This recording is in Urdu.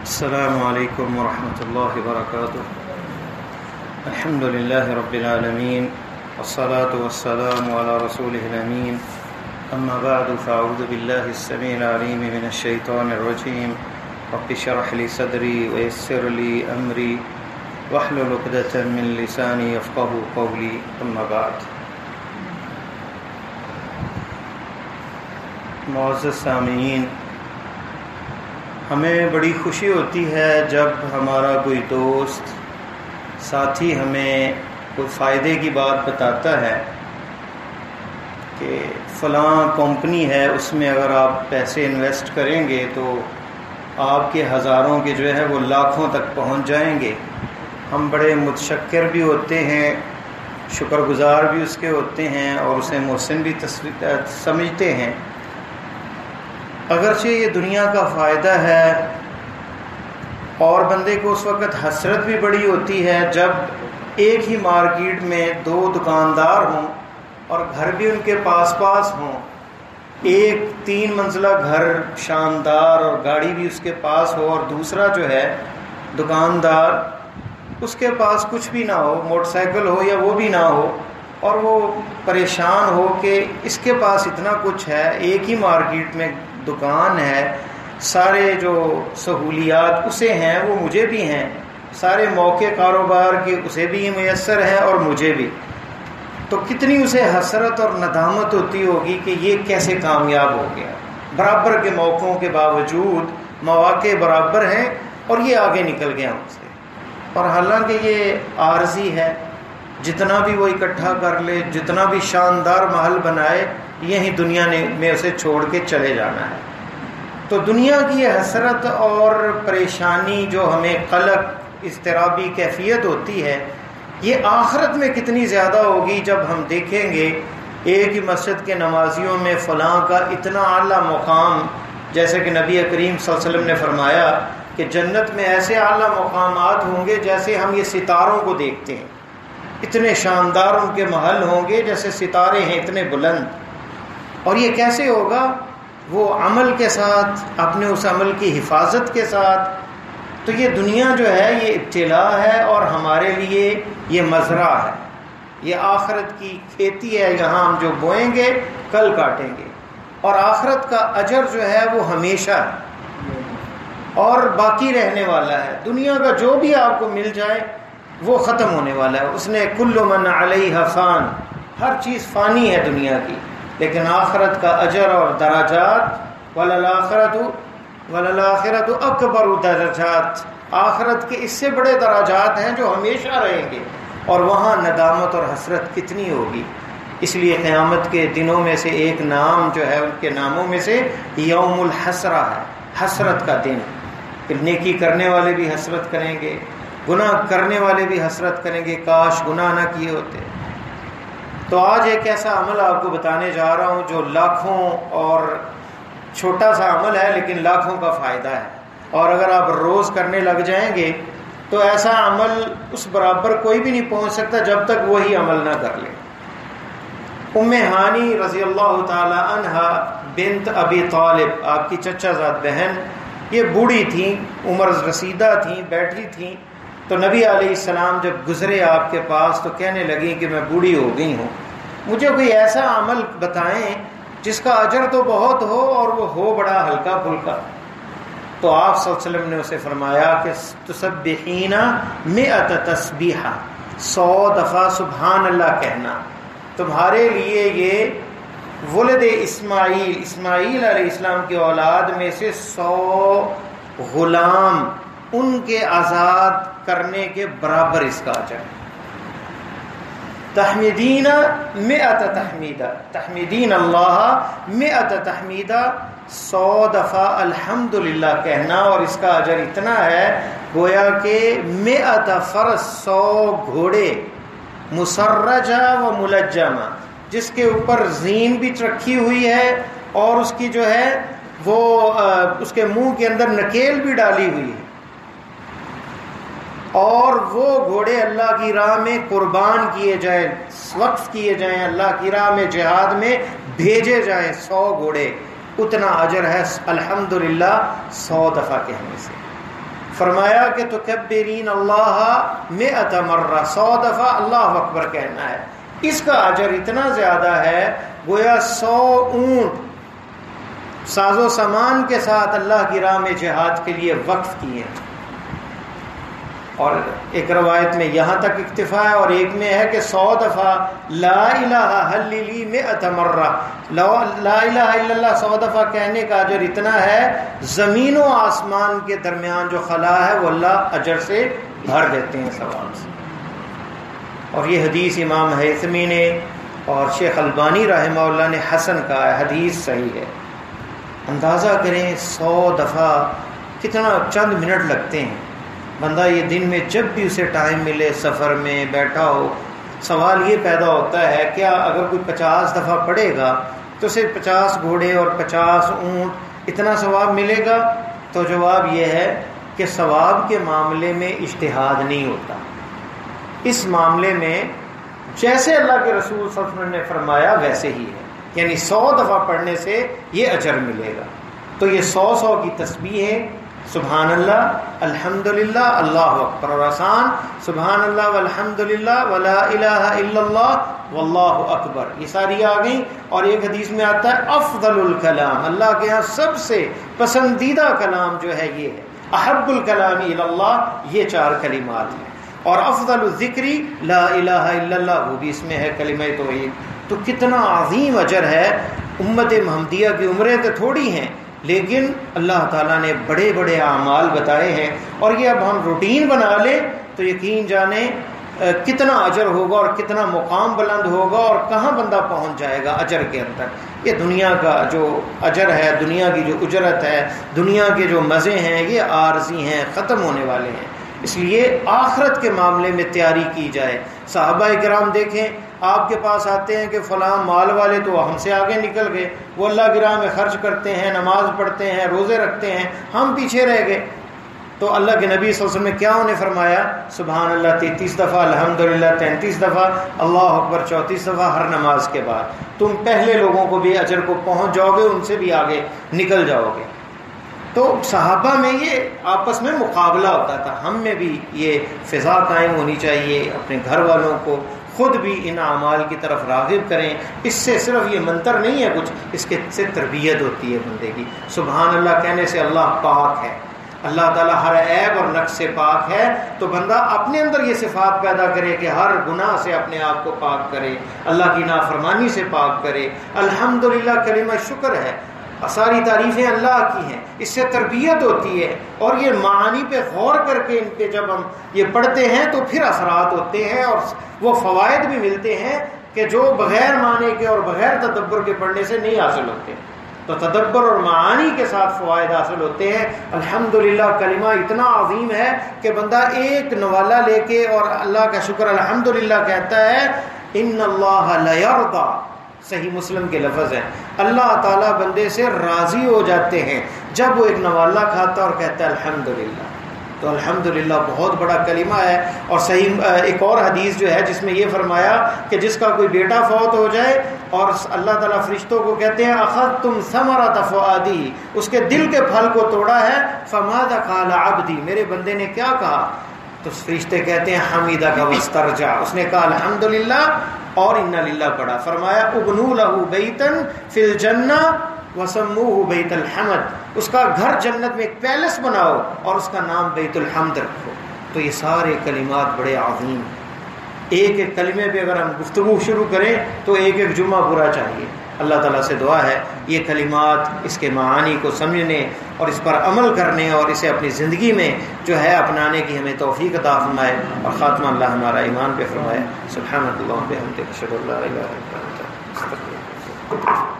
السلام علیکم ورحمۃ اللہ وبرکاتہ. الحمد للہ رب العالمین والصلاة والسلام علی رسولہ الامین. اما بعد فاعوذ باللہ السمیع العلیم من الشیطان الرجیم. رب اشرح لی صدری ویسر لی امری واحلل عقدۃ من لسانی یفقہوا قولی. اما بعد. معزز سامعین، ہمیں بڑی خوشی ہوتی ہے جب ہمارا کوئی دوست ساتھی ہمیں کوئی فائدے کی بات بتاتا ہے کہ فلاں کمپنی ہے، اس میں اگر آپ پیسے انویسٹ کریں گے تو آپ کے ہزاروں کے جو ہے وہ لاکھوں تک پہنچ جائیں گے. ہم بڑے متشکر بھی ہوتے ہیں، شکر گزار بھی اس کے ہوتے ہیں اور اسے محسن بھی سمجھتے ہیں. اگرچہ یہ دنیا کا فائدہ ہے اور بندے کو اس وقت حسرت بھی بڑی ہوتی ہے جب ایک ہی مارکیٹ میں دو دکاندار ہوں اور گھر بھی ان کے پاس پاس ہوں. ایک 3 منزلہ گھر شاندار اور گاڑی بھی اس کے پاس ہو اور دوسرا جو ہے دکاندار اس کے پاس کچھ بھی نہ ہو، موٹر سائیکل ہو یا وہ بھی نہ ہو، اور وہ پریشان ہو کہ اس کے پاس اتنا کچھ ہے، ایک ہی مارکیٹ میں دکان ہے، سارے جو سہولیات اسے ہیں وہ مجھے بھی ہیں، سارے موقع کاروبار کے اسے بھی میسر ہیں اور مجھے بھی. تو کتنی اسے حسرت اور ندامت ہوتی ہوگی کہ یہ کیسے کامیاب ہو گیا. برابر کے موقعوں کے باوجود مواقع برابر ہیں اور یہ آگے نکل گیا ہم سے. اور حالانکہ یہ عارضی ہے، جتنا بھی وہ اکٹھا کر لے، جتنا بھی شاندار محل بنائے، یہی دنیا میں اسے چھوڑ کے چلے جانا ہے. تو دنیا کی یہ حسرت اور پریشانی جو ہمیں قلق اضطرابی کیفیت ہوتی ہے، یہ آخرت میں کتنی زیادہ ہوگی جب ہم دیکھیں گے ایک ہی مسجد کے نمازیوں میں فلاں کا اتنا اعلیٰ مقام، جیسے کہ نبی کریم صلی اللہ علیہ وسلم نے فرمایا کہ جنت میں ایسے اعلیٰ مقامات ہوں گے جیسے ہم یہ ستاروں کو دیکھتے ہیں. اتنے شاندار ان کے محل ہوں گے جیسے ستارے ہیں، اتنے بلند. اور یہ کیسے ہوگا؟ وہ عمل کے ساتھ، اپنے اس عمل کی حفاظت کے ساتھ. تو یہ دنیا جو ہے یہ ابتلا ہے اور ہمارے لیے یہ مزرعہ ہے، یہ آخرت کی کھیتی ہے. یہاں ہم جو بوئیں گے کل کاٹیں گے، اور آخرت کا اجر جو ہے وہ ہمیشہ ہے اور باقی رہنے والا ہے. دنیا کا جو بھی آپ کو مل جائے وہ ختم ہونے والا ہے. اس نے کل من علیہ فان، ہر چیز فانی ہے دنیا کی، لیکن آخرت کا اجر اور درجات، وللآخرۃ اکبر درجات، آخرت کے اس سے بڑے درجات ہیں جو ہمیشہ رہیں گے. اور وہاں ندامت اور حسرت کتنی ہوگی. اس لیے قیامت کے دنوں میں سے ایک نام جو ہے ان کے ناموں میں سے یوم الحسرہ ہے، حسرت کا دن. کہ نیکی کرنے والے بھی حسرت کریں گے، گناہ کرنے والے بھی حسرت کریں گے، کاش گناہ نہ کیے ہوتے. تو آج ایک ایسا عمل آپ کو بتانے جا رہا ہوں جو لاکھوں اور چھوٹا سا عمل ہے لیکن لاکھوں کا فائدہ ہے. اور اگر آپ روز کرنے لگ جائیں گے تو ایسا عمل اس برابر کوئی بھی نہیں پہنچ سکتا جب تک وہی عمل نہ کر لے. ام ہانی رضی اللہ تعالی عنہا بنت ابی طالب، آپ کی چچا زاد بہن، یہ بوڑھی تھیں، عمر رسیدہ تھیں، بیٹھی تھیں. تو نبی علیہ السلام جب گزرے آپ کے پاس تو کہنے لگیں کہ میں بوڑھی ہو گئی ہوں، مجھے کوئی ایسا عمل بتائیں جس کا اجر تو بہت ہو اور وہ ہو بڑا ہلکا پھلکا. تو آپ صلی اللہ علیہ وسلم نے اسے فرمایا کہ تسبحین 100 تسبیحہ، 100 دفعہ سبحان اللہ کہنا. تمہارے لیے یہ ولد اسماعیل علیہ السلام کی اولاد میں سے 100 غلام ان کے آزاد کرنے کے برابر اس کا اجر. تحمیدین 100 تحمیدہ، تحمیدین اللہ 100 تحمیدہ، 100 دفعہ الحمدللہ کہنا. اور اس کا اجر اتنا ہے گویا کہ 100 فرس، 100 گھوڑے، مسرجہ و ملجمہ، جس کے اوپر زین بھی رکھی ہوئی ہے اور اس کی جو ہے وہ اس کے منہ کے اندر نکیل بھی ڈالی ہوئی ہے. اور وہ گھوڑے اللہ کی راہ میں قربان کیے جائیں، وقف کیے جائیں، اللہ کی راہ میں جہاد میں بھیجے جائیں. 100 گھوڑے، اتنا اجر ہے الحمدللہ 100 دفعہ کہنے سے. فرمایا کہ تکبرین اللہ 100 مرہ، 100 دفعہ اللہ اکبر کہنا ہے، اس کا اجر اتنا زیادہ ہے گویا 100 اونٹ ساز و سامان کے ساتھ اللہ کی راہ میں جہاد کے لیے وقف کیے ہیں۔ اور ایک روایت میں یہاں تک اکتفا ہے، اور ایک میں ہے کہ 100 دفعہ لا الہ حللی 100 مرہ، لا الہ الا اللہ 100 دفعہ کہنے کا اجر اتنا ہے زمین و آسمان کے درمیان جو خلا ہے وہ اللہ اجر سے بھر دیتے ہیں ثواب سے۔ اور یہ حدیث امام حیثمی نے اور شیخ البانی رحمہ اللہ نے حسن کہا ہے، حدیث صحیح ہے۔ اندازہ کریں 100 دفعہ کتنا چند منٹ لگتے ہیں، بندہ یہ دن میں جب بھی اسے ٹائم ملے سفر میں بیٹھا ہو، سوال یہ پیدا ہوتا ہے کیا اگر کوئی 50 دفعہ پڑھے گا تو اسے 50 گھوڑے اور 50 اونٹ اتنا ثواب ملے گا؟ تو جواب یہ ہے کہ ثواب کے معاملے میں اجتہاد نہیں ہوتا، اس معاملے میں جیسے اللہ کے رسول صلی اللہ علیہ وسلم نے فرمایا ویسے ہی ہے، یعنی 100 دفعہ پڑھنے سے یہ اجر ملے گا۔ تو یہ 100 کی تسبیح ہے، سبحان اللہ، الحمدللہ، اللہ اکبر، اور آسان سبحان اللہ والحمدللہ ولا الہ الا اللہ واللہ اکبر، یہ ساری آ گئیں۔ اور ایک حدیث میں آتا ہے افضل الکلام، اللہ کے ہاں سب سے پسندیدہ کلام جو ہے یہ ہے، احب الکلام الی اللہ، یہ 4 کلمات ہیں۔ اور افضل الذکر لا الہ الا اللہ، وہ بھی اس میں ہے کلمہ توحید۔ تو کتنا عظیم اجر ہے۔ امت محمدیہ کی عمریں تو تھوڑی ہیں، لیکن اللہ تعالیٰ نے بڑے بڑے اعمال بتائے ہیں، اور یہ اب ہم روٹین بنا لیں تو یقین جانیں کتنا اجر ہوگا اور کتنا مقام بلند ہوگا، اور کہاں بندہ پہنچ جائے گا اجر کے اندر۔ یہ دنیا کا جو اجر ہے، دنیا کی جو اجرت ہے، دنیا کے جو مزے ہیں، یہ عارضی ہیں، ختم ہونے والے ہیں۔ اس لیے آخرت کے معاملے میں تیاری کی جائے۔ صحابہ کرام دیکھیں، آپ کے پاس آتے ہیں کہ فلاں مال والے تو ہم سے آگے نکل گئے، وہ اللہ کی راہ میں خرچ کرتے ہیں، نماز پڑھتے ہیں، روزے رکھتے ہیں، ہم پیچھے رہ گئے۔ تو اللہ کے نبی صلی اللہ علیہ وسلم نے کیا انہیں فرمایا؟ سبحان اللہ 33 دفعہ، الحمدللہ 33 دفعہ، اللہ اکبر 34 دفعہ ہر نماز کے بعد۔ تم پہلے لوگوں کو بھی اجر کو پہنچ جاؤ گے، ان سے بھی آگے نکل جاؤ گے۔ تو صحابہ میں یہ آپس میں مقابلہ ہوتا تھا، ہم میں بھی یہ فضا قائم ہونی چاہیے۔ اپنے گھر والوں کو خود بھی ان اعمال کی طرف راغب کریں۔ اس سے صرف یہ منتر نہیں ہے کچھ، اس کے سے تربیت ہوتی ہے بندے کی۔ سبحان اللہ کہنے سے اللہ پاک ہے، اللہ تعالیٰ ہر عیب اور نقص سے پاک ہے، تو بندہ اپنے اندر یہ صفات پیدا کرے کہ ہر گناہ سے اپنے آپ کو پاک کرے، اللہ کی نافرمانی سے پاک کرے۔ الحمدللہ کلمہ شکر ہے، ساری تعریفیں اللہ کی ہیں، اس سے تربیت ہوتی ہے۔ اور یہ معانی پہ غور کر کے ان کے جب ہم یہ پڑھتے ہیں تو پھر اثرات ہوتے ہیں، اور وہ فوائد بھی ملتے ہیں کہ جو بغیر معنی کے اور بغیر تدبر کے پڑھنے سے نہیں حاصل ہوتے۔ تو تدبر اور معانی کے ساتھ فوائد حاصل ہوتے ہیں۔ الحمدللہ کلمہ اتنا عظیم ہے کہ بندہ ایک نوالہ لے کے اور اللہ کا شکر الحمدللہ کہتا ہے، ان اللہ لیرضی، صحیح مسلم کے لفظ ہیں، اللہ تعالیٰ بندے سے راضی ہو جاتے ہیں جب وہ ایک نوالہ کھاتا اور کہتا ہے الحمدللہ۔ تو الحمدللہ بہت بڑا کلمہ ہے۔ اور صحیح ایک اور حدیث جو ہے جس میں یہ فرمایا کہ جس کا کوئی بیٹا فوت ہو جائے اور اللہ تعالیٰ فرشتوں کو کہتے ہیں اخذتم ثمرۃ فؤادی، اس کے دل کے پھل کو توڑا ہے، فماذا قال عبدی، میرے بندے نے کیا کہا؟ تو فرشتے کہتے ہیں حمیدک واسترجع، اس نے کہا الحمدللہ اور انا للہ پڑھا۔ فرمایا ابنوا لہ بیتا فی الجنہ وسموہ بیت الحمد، اس کا گھر جنت میں ایک پیلس بناؤ اور اس کا نام بیت الحمد رکھو۔ تو یہ سارے کلمات بڑے عظیم ہیں۔ ایک ایک کلمے پہ اگر ہم گفتگو شروع کریں تو ایک ایک جمعہ پورا چاہیے۔ اللہ تعالیٰ سے دعا ہے یہ کلمات، اس کے معانی کو سمجھنے اور اس پر عمل کرنے اور اسے اپنی زندگی میں جو ہے اپنانے کی ہمیں توفیق عطا فرمائے، اور خاتمہ اللہ ہمارا ایمان پہ فرمائے۔ سبحانک اللہم وبحمدک، اشہد ان لا الہ الا انت، استغفرک۔